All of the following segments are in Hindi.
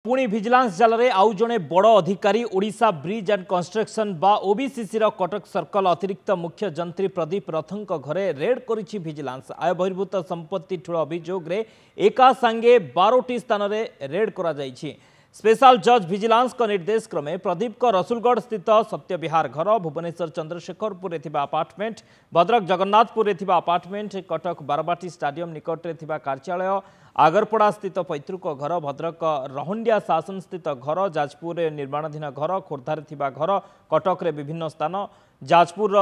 पुणी भिजिलांस जाल में आउ जड़े बड़ अधिकारी ओडिशा ब्रिज एंड कंस्ट्रक्शन बा ओबीसीसी कटक सर्कल अतिरिक्त मुख्य जंत्री प्रदीप रथों घरे रेड करिछि भिजिलांस। आय बहिर्भूत संपत्ति ठूल अभियोग रे एका संगे 12टी स्थान में रेड करा जाइछि। स्पेशल जज भिजिलांस निर्देश क्रमे प्रदीप रसुलगढ़ स्थित सत्यविहार घर, Bhubaneswar Chandrasekharpur apartment, Bhadrak Jagannathpur apartment, Cuttack Barabati stadium निकट कार्यालय, आगरपड़ा स्थित पैतृक घर, भद्रक रहंडिया शासन स्थित घर, जाजपुर निर्माणाधीन घर, खोर्धार घर, कटक विभिन्न स्थान, जाजपुर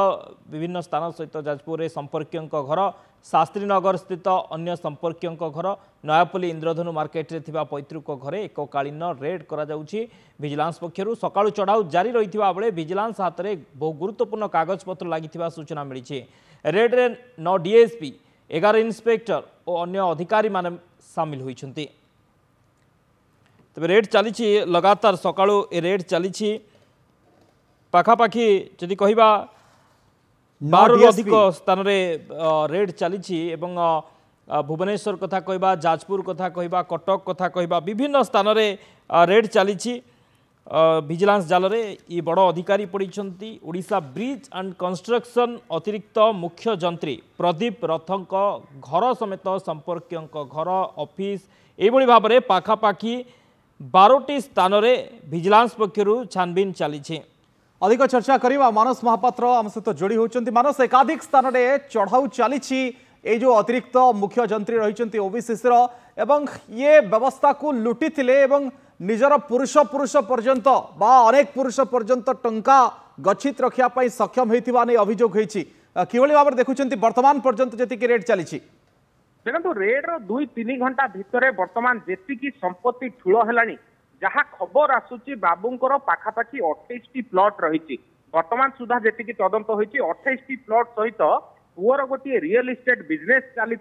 विभिन्न स्थान सहित जाजपुर संपर्कियों घर, शास्त्रीनगर स्थित अन्य संपर्कियों घर, नयापल्ली इंद्रधनु मार्केट रे थिबा पैतृक घरे एककालीन रेड करा जाउछि। भिजिलांस पक्षरु सकाळु चढ़ाऊ जारी रहिथिबा बेले भिजिलांस हाथ में बहु गुरुत्वपूर्ण कागजपत्र लागिथिबा सूचना मिली। रेड रे 9 डीएसपी, 11 इंस्पेक्टर और अन्य अधिकारी माने सामिल होइछन्ति। तबे रेड चली लगातार सकाळु ए रेड चली पाखापाखि जदि कहिबा 12 अधिक स्थान रेड चली। भुवनेश्वर कथा कहबा, जाजपुर कथा कहबा, कटक कथा कहबा, विभिन्न स्थान रे रेड चली। भिजिलांस जाल रे ये बड़ अधिकारी पड़ती ओडिशा ब्रिज एंड कंस्ट्रक्शन अतिरिक्त मुख्य जंत्री प्रदीप रथों घर समेत संपर्कियों घर, ऑफिस एभली भाव में पाखापाखि 12टी स्थान रे भिजिलांस पक्षरु छानबीन चली। अधिक चर्चा करवा मानस महापात्र आम सहित जोड़ी होती। मानस एकाधिक स्थान में चढ़ाऊ चली जो अतिरिक्त मुख्य जंत्री रही ओबीसीसी एवं ये व्यवस्था को लुटी निजर पुरुष पर्यंत बा अनेक पुरुष पर्यंत टंका गच्छित रखापी सक्षम होता नहीं अभियोग होती भाव देखुं वर्तमान पर्यंत जी रेड चली। देखो रेड 2-3 घंटा भितर वर्तमान जी संपत्ति ठूल है जहाँ खबर आसूची बाबूंकर पाखापाखि 28टी प्लॉट रही वर्तमान सुधा जी तदंत होती 28टी प्लॉट सहित पुअर गोटे रियल इस्टेट बिजनेस चली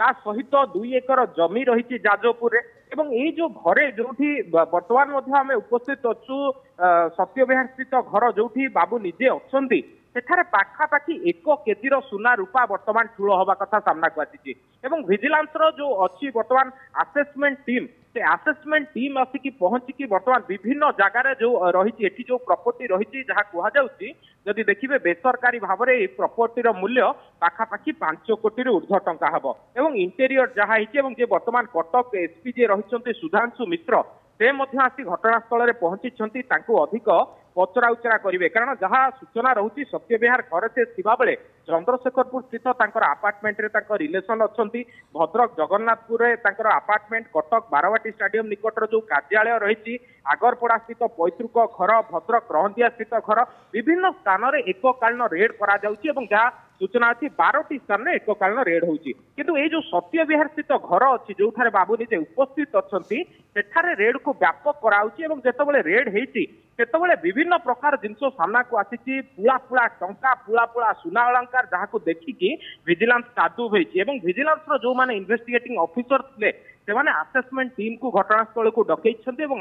सहित 2 एकर जमी रही जाजपुर एवं ये जो घरे जो वर्तमान आम उपस्थित अच्छु सत्यविहार स्थित घर जो बाबू निजे अच्छा सेठारे पाखापाखि 1 केजी सुना रूपा वर्तमान ठूल हवा कथा सामना को आसी भिजिलांस जो अच्छी वर्तमान आसेसमेंट टीम से आसेसमेंट टीम आसिकी पहुंचिकी वर्तमान विभिन्न जगार जो रही जो प्रॉपर्टी रही जहाँ कहुच्छी जदि देखिए बेसरकारी भाव में प्रॉपर्टी मूल्य पाखापाखि 5 कोटी ऊर्ध्व टंका हम एवं इंटेरियर जहाँ होती वर्तमान कटक एसपी जे रही सुधांशु मिश्र से आसी घटनास्थल में पहुंची अधिक पचरा उचरा करेंगे कारण जहाँ सूचना रोचे सत्यविहार घर से बेले चंद्रशेखरपुर स्थित आपार्टमेंट रे रिलेसन अच्छा भद्रक जगन्नाथपुर आपार्टमेंट कटक बारवाटी स्टाडियम निकटर जो कार्यालय रही आगरपड़ा स्थित पैतृक घर भद्रक रहंदिया स्थित घर विभिन्न स्थान में एककालीन रेड करा जहाँ सूचना अच्छी 12टी स्थान में एककालीन रेड होती किंतु ये जो सत्यविहार स्थित घर अच्छी जो बाबू निजे उपस्थित अच्छा सेठारे रेड को व्यापक कराउची जितेबाला रेड होती सेतबले विभिन्न प्रकार जिनस सामना को आसी पुला पुला टंका पुला पुला सुना अलंकार जहाँ को देखिकी विजिलेंस कादू होती विजिलेंस जो माने इन्वेस्टिगेटिंग ऑफिसर थे से आसेसमेंट टीम को घटनास्थल को डकई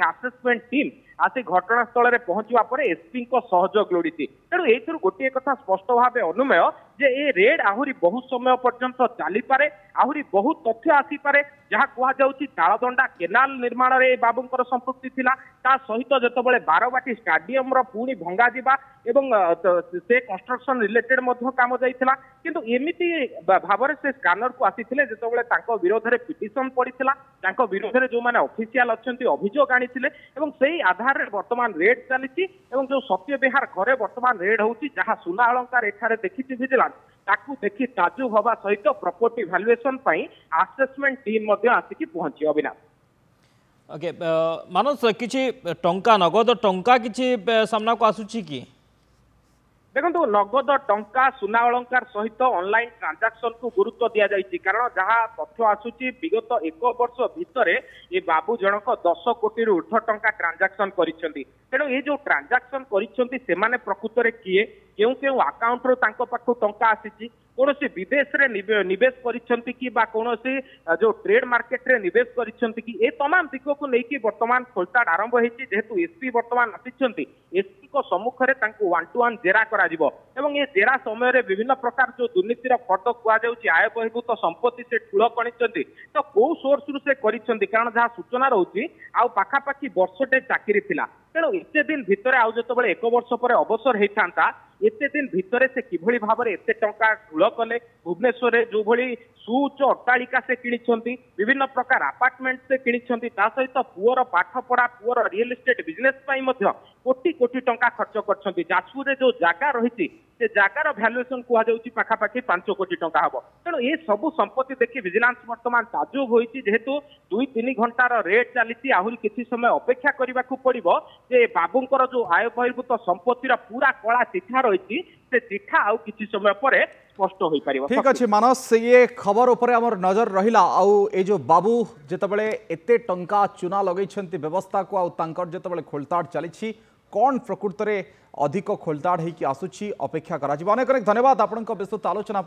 आसेसमेंट टीम आसी घटनास्थल में पहुंचा पर एसपी सहयोग लोड़ी तेणु ये गोटे कथा स्पष्ट भाव अनुमेय जे ए रेड आहरी बहुत समय पर्यंत चली पारे आहरी बहुत तथ्य आसीपे जहाँ कहुच्छी तालदंडा केनाल निर्माण में बाबूंकर संपृक्ति थिला सहित जितेबाला बारबाटी स्टाडियम पुणी भंगा जिबा एवं से कंस्ट्रक्शन रिलेटेड काम जाइथिला किंतु एमिति भाव से स्कानर को आसीथिले जितेबाला तांको विरोध में पिटिशन पड़ीथिला तांको विरोध में जो माने ऑफिशियल अच्छंती अभियोग आनीथिले एवं सेही आधार रे वर्तमान रेड चली जो सत्यविहार घरे वर्तमान रेड होउची जहाँ सुना अलंकार एठारे देखिछि भिजिलांस ताकू देखि ताजु हवा सहित प्रॉपर्टी वैल्यूएशन पई आसेसमेंट टीम मध्ये आसिकी पहुंची। अविनाश ओके मानस किछि टंका नगद टंका किछि सामना को आसुछि कि देखो नगद टंका सुना अलंकार सहित ऑनलाइन ट्रांजैक्शन को गुरुत्व दि जाइए कारण जहाँ तथ्य आसूची विगत 1 वर्ष भितर ये बाबू जनक 10 कोटी ऊर्ध्व टंका ट्रांजैक्शन करिसेंती तेणु ये जो ट्रांजैक्शन करिसेंती सेमाने प्रकृत रे किए केउ केउ अकाउंट रो तांको पाखु टंका आसीची कौन विदेश रे निवेश करिसेंती कि बा कौन जो ट्रेड मार्केट रे निवेश करिसेंती कि ए तमाम दिग को लेकिन वर्तमान खोलताड़ आरंभ होती जेहेतु एसपी वर्तमान आसी एसपी सम्मुखें 1-to-1 जेरा कराजिबो एवं ये जेरा समय विभिन्न प्रकार जो दुर्नीतिर फटो कहुच्छे आय बहिर्भूत संपत्ति से ठूल कणिचंती तो कौ सोर्स रु से करिसंती कारण जहाँ सूचना रहुची आउ पाखापाखि वर्षटे चाकरी थिला तेणु एते दिन भितर आउ जतबेले 1 वर्ष पर अवसर होता एते दिन भितर से किभली भाबरे एते टंका ठूल कले भुवनेश्वर जो भली सुउच्च अट्टालिका से किनिछंती विभिन्न प्रकार अपार्टमेंट से किनिछंती ता सहित पुअर पाठ पढ़ा पुअर रियल एस्टेट बिजनेस पई मध्य कोटी कोटी टंका खर्च करछंती जाजपुर रे जो जागा रहिछि से जागार भ्यालुएसन कुहा जाउछि पाखापाखि 5 कोटी टंका हबो तेणु ये सबु संपत्ति देखि विजिलेंस वर्तमान ताजुब होइछि जेहेतु 2-3 घंटार रेट चलीछि आहुरी किछि समय अपेक्षा करबाकू पड़िबो जे बाबूंकर जो आय बहिर्भूत संपत्तिर पूरा कला चिठा रहिछि से चिठा आउ किछि समय परे स्पष्ट होई परिबो। ठीक अछि मानस ये खबर ऊपर हमर नजर रहिला आउ ए जो बाबू जेतबेले एते टंका चुना लगैछंती व्यवस्था को आउ तांकर जेतबेले खोलताड़ चलीछि कौन प्रकृत में अधिक खोलताड़ होइकि आसुछि अपेक्षा करा जिवो। अनेक अनेक धन्यवाद आपनक विस्तृत आलोचना।